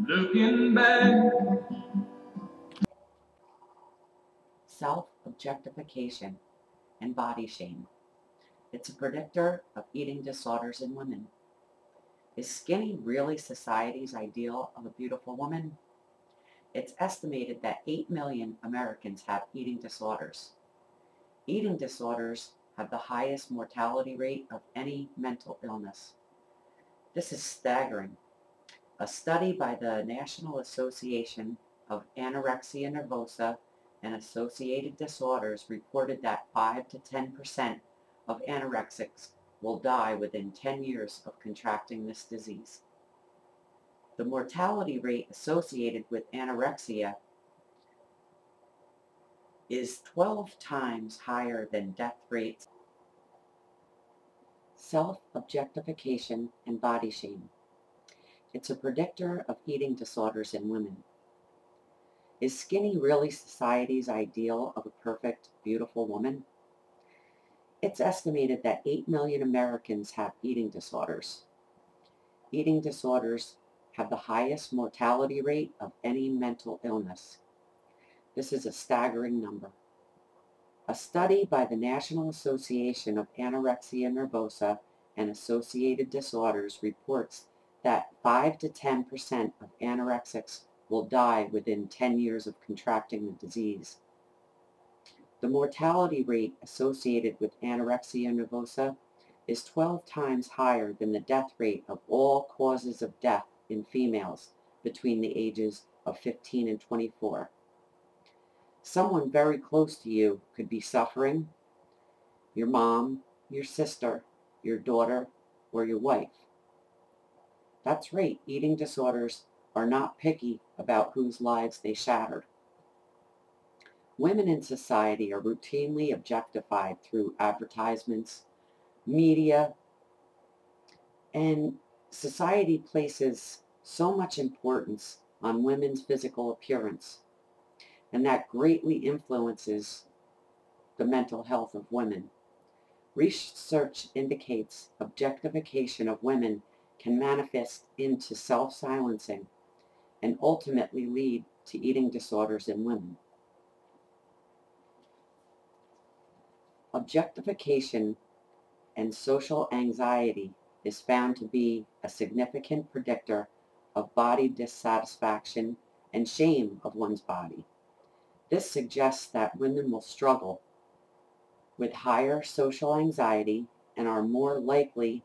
Looking back. Self-objectification and body shame. It's a predictor of eating disorders in women. Is skinny really society's ideal of a beautiful woman? It's estimated that 8 million Americans have eating disorders. Eating disorders have the highest mortality rate of any mental illness. This is staggering. A study by the National Association of Anorexia Nervosa and Associated Disorders reported that 5 to 10% of anorexics will die within 10 years of contracting this disease. The mortality rate associated with anorexia is 12 times higher than death rates. Self-objectification and body shame. It's a predictor of eating disorders in women. Is skinny really society's ideal of a perfect, beautiful woman? It's estimated that 8 million Americans have eating disorders. Eating disorders have the highest mortality rate of any mental illness. This is a staggering number. A study by the National Association of Anorexia Nervosa and Associated Disorders reports that 5 to 10% of anorexics will die within 10 years of contracting the disease. The mortality rate associated with anorexia nervosa is 12 times higher than the death rate of all causes of death in females between the ages of 15 and 24. Someone very close to you could be suffering: your mom, your sister, your daughter, or your wife. That's right, eating disorders are not picky about whose lives they shattered. Women in society are routinely objectified through advertisements, media, and society places so much importance on women's physical appearance, and that greatly influences the mental health of women. Research indicates objectification of women can manifest into self-silencing and ultimately lead to eating disorders in women. Objectification and social anxiety is found to be a significant predictor of body dissatisfaction and shame of one's body. This suggests that women will struggle with higher social anxiety and are more likely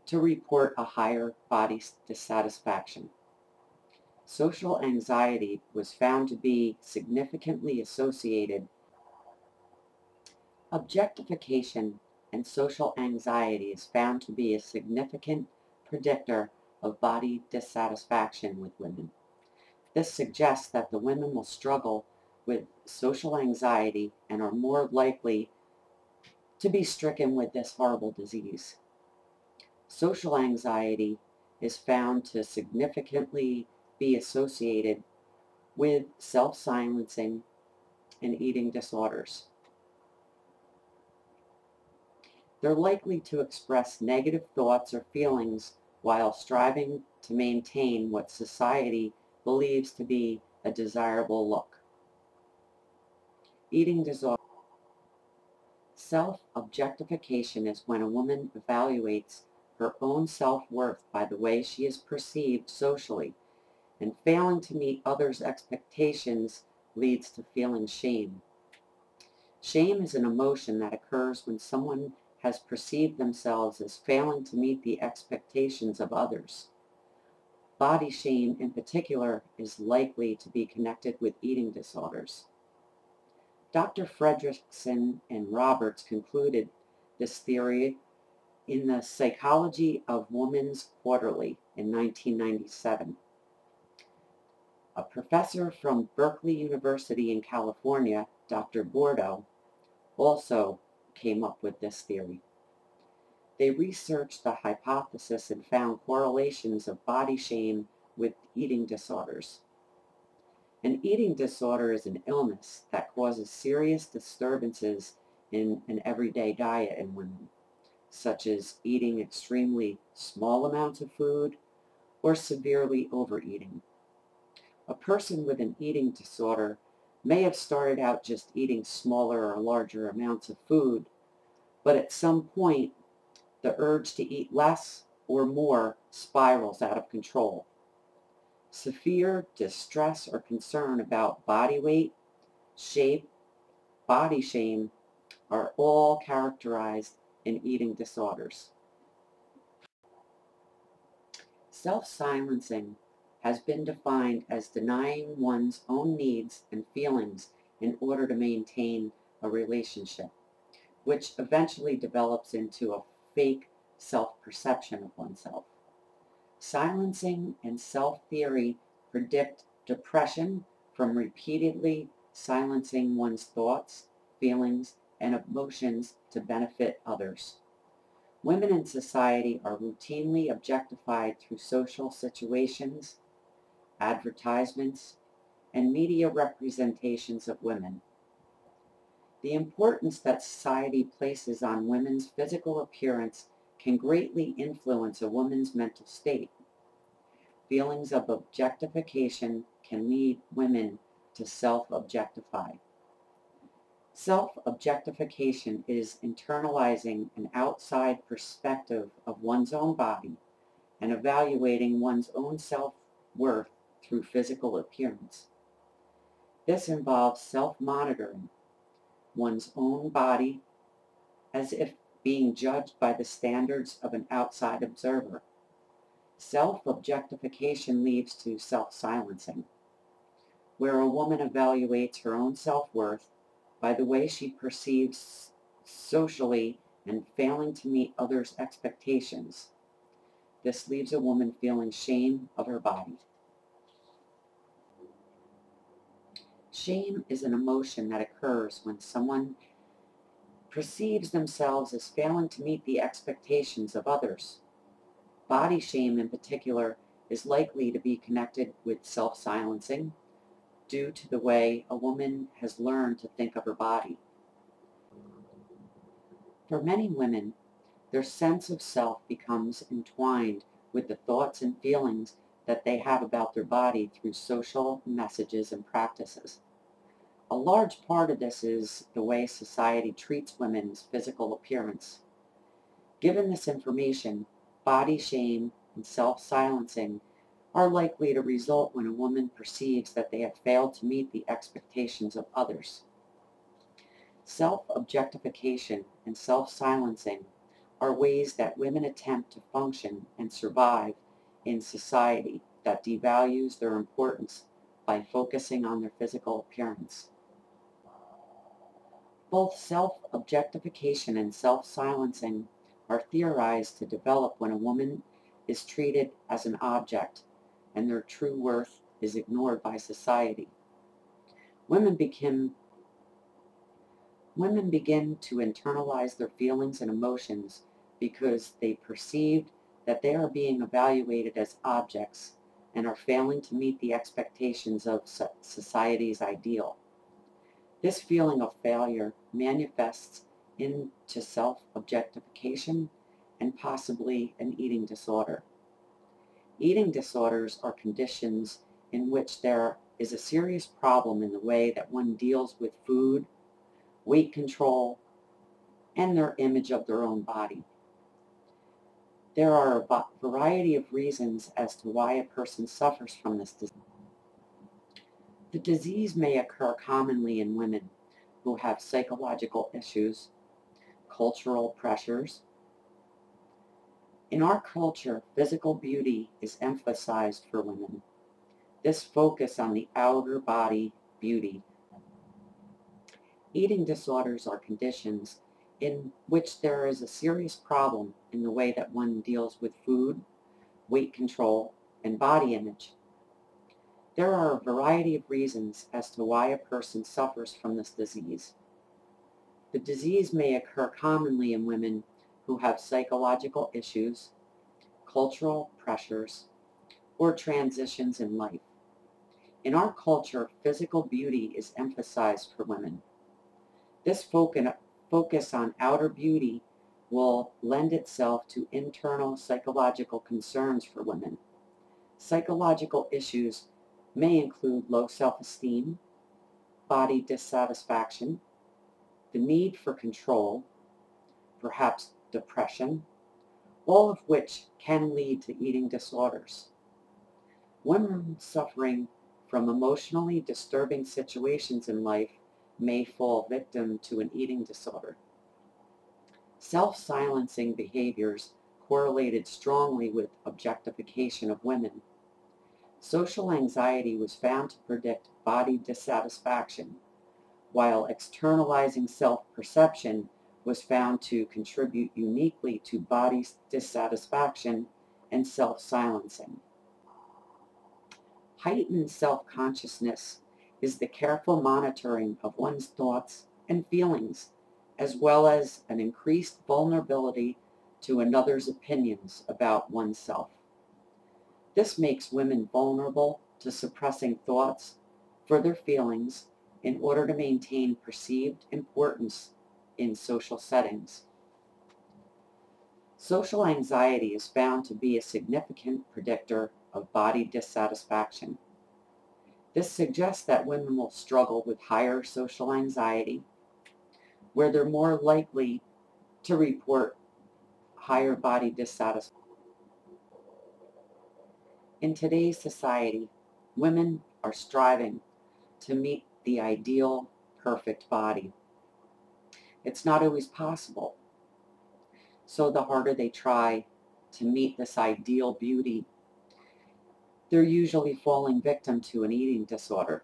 to report a higher body dissatisfaction. Social anxiety was found to be significantly associated. Objectification and social anxiety is found to be a significant predictor of body dissatisfaction with women. This suggests that the women will struggle with social anxiety and are more likely to be stricken with this horrible disease. Social anxiety is found to significantly be associated with self-silencing and eating disorders. They're likely to express negative thoughts or feelings while striving to maintain what society believes to be a desirable look. Eating disorder. Self-objectification is when a woman evaluates her own self-worth by the way she is perceived socially, and failing to meet others' expectations leads to feeling shame. Shame is an emotion that occurs when someone has perceived themselves as failing to meet the expectations of others. Body shame in particular is likely to be connected with eating disorders. Dr. Fredrickson and Roberts concluded this theory in the Psychology of Women's Quarterly in 1997. A professor from Berkeley University in California, Dr. Bordeaux, also came up with this theory. They researched the hypothesis and found correlations of body shame with eating disorders. An eating disorder is an illness that causes serious disturbances in an everyday diet in women. such as eating extremely small amounts of food or severely overeating. A person with an eating disorder may have started out just eating smaller or larger amounts of food, but at some point, the urge to eat less or more spirals out of control. Severe distress or concern about body weight, shape, body shame are all characterized in eating disorders. Self-silencing has been defined as denying one's own needs and feelings in order to maintain a relationship, which eventually develops into a fake self-perception of oneself. Silencing and self-theory predict depression from repeatedly silencing one's thoughts, feelings, and emotions to benefit others. Women in society are routinely objectified through social situations, advertisements, and media representations of women. The importance that society places on women's physical appearance can greatly influence a woman's mental state. Feelings of objectification can lead women to self-objectify. Self-objectification is internalizing an outside perspective of one's own body and evaluating one's own self-worth through physical appearance. This involves self-monitoring one's own body as if being judged by the standards of an outside observer. Self-objectification leads to self-silencing, where a woman evaluates her own self-worth by the way she perceives socially and failing to meet others' expectations. This leaves a woman feeling shame of her body. Shame is an emotion that occurs when someone perceives themselves as failing to meet the expectations of others. Body shame in particular is likely to be connected with self-silencing due to the way a woman has learned to think of her body. For many women, their sense of self becomes entwined with the thoughts and feelings that they have about their body through social messages and practices. A large part of this is the way society treats women's physical appearance. Given this information, body shame and self-silencing are likely to result when a woman perceives that they have failed to meet the expectations of others. Self-objectification and self-silencing are ways that women attempt to function and survive in society that devalues their importance by focusing on their physical appearance. Both self-objectification and self-silencing are theorized to develop when a woman is treated as an object and their true worth is ignored by society. Women begin to internalize their feelings and emotions because they perceived that they are being evaluated as objects and are failing to meet the expectations of society's ideal. This feeling of failure manifests into self-objectification and possibly an eating disorder. Eating disorders are conditions in which there is a serious problem in the way that one deals with food, weight control, and their image of their own body. There are a variety of reasons as to why a person suffers from this disease. The disease may occur commonly in women who have psychological issues, cultural pressures. In our culture, physical beauty is emphasized for women. This focus on the outer body beauty. Eating disorders are conditions in which there is a serious problem in the way that one deals with food, weight control, and body image. There are a variety of reasons as to why a person suffers from this disease. The disease may occur commonly in women who have psychological issues, cultural pressures, or transitions in life. In our culture, physical beauty is emphasized for women. This focus on outer beauty will lend itself to internal psychological concerns for women. Psychological issues may include low self-esteem, body dissatisfaction, the need for control, perhaps depression, all of which can lead to eating disorders. Women suffering from emotionally disturbing situations in life may fall victim to an eating disorder. Self-silencing behaviors correlated strongly with objectification of women. Social anxiety was found to predict body dissatisfaction, while externalizing self-perception was found to contribute uniquely to body dissatisfaction and self-silencing. Heightened self-consciousness is the careful monitoring of one's thoughts and feelings, as well as an increased vulnerability to another's opinions about oneself. This makes women vulnerable to suppressing thoughts for their feelings in order to maintain perceived importance in social settings. Social anxiety is found to be a significant predictor of body dissatisfaction. This suggests that women will struggle with higher social anxiety, where they're more likely to report higher body dissatisfaction. In today's society, women are striving to meet the ideal, perfect body. It's not always possible. So the harder they try to meet this ideal beauty, they're usually falling victim to an eating disorder.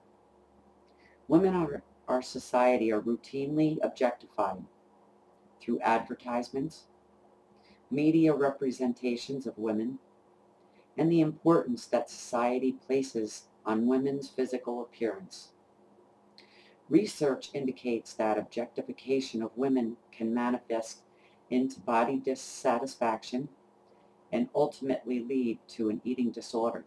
Women in our society are routinely objectified through advertisements, media representations of women, and the importance that society places on women's physical appearance. Research indicates that objectification of women can manifest into body dissatisfaction and ultimately lead to an eating disorder.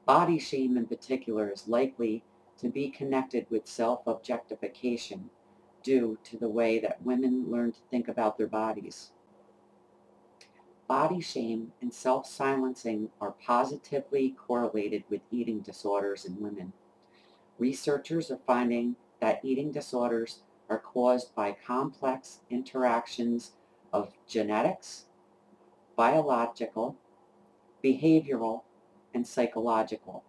Body shame in particular is likely to be connected with self-objectification due to the way that women learn to think about their bodies. Body shame and self-silencing are positively correlated with eating disorders in women. Researchers are finding that eating disorders are caused by complex interactions of genetics, biological, behavioral, and psychological,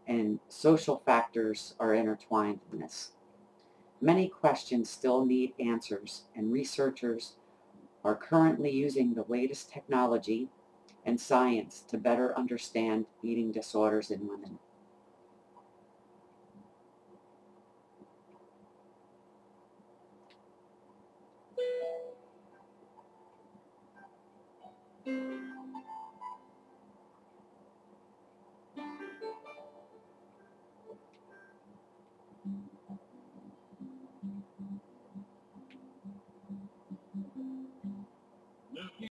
and social factors are intertwined in this. Many questions still need answers, and researchers are currently using the latest technology and science to better understand eating disorders in women.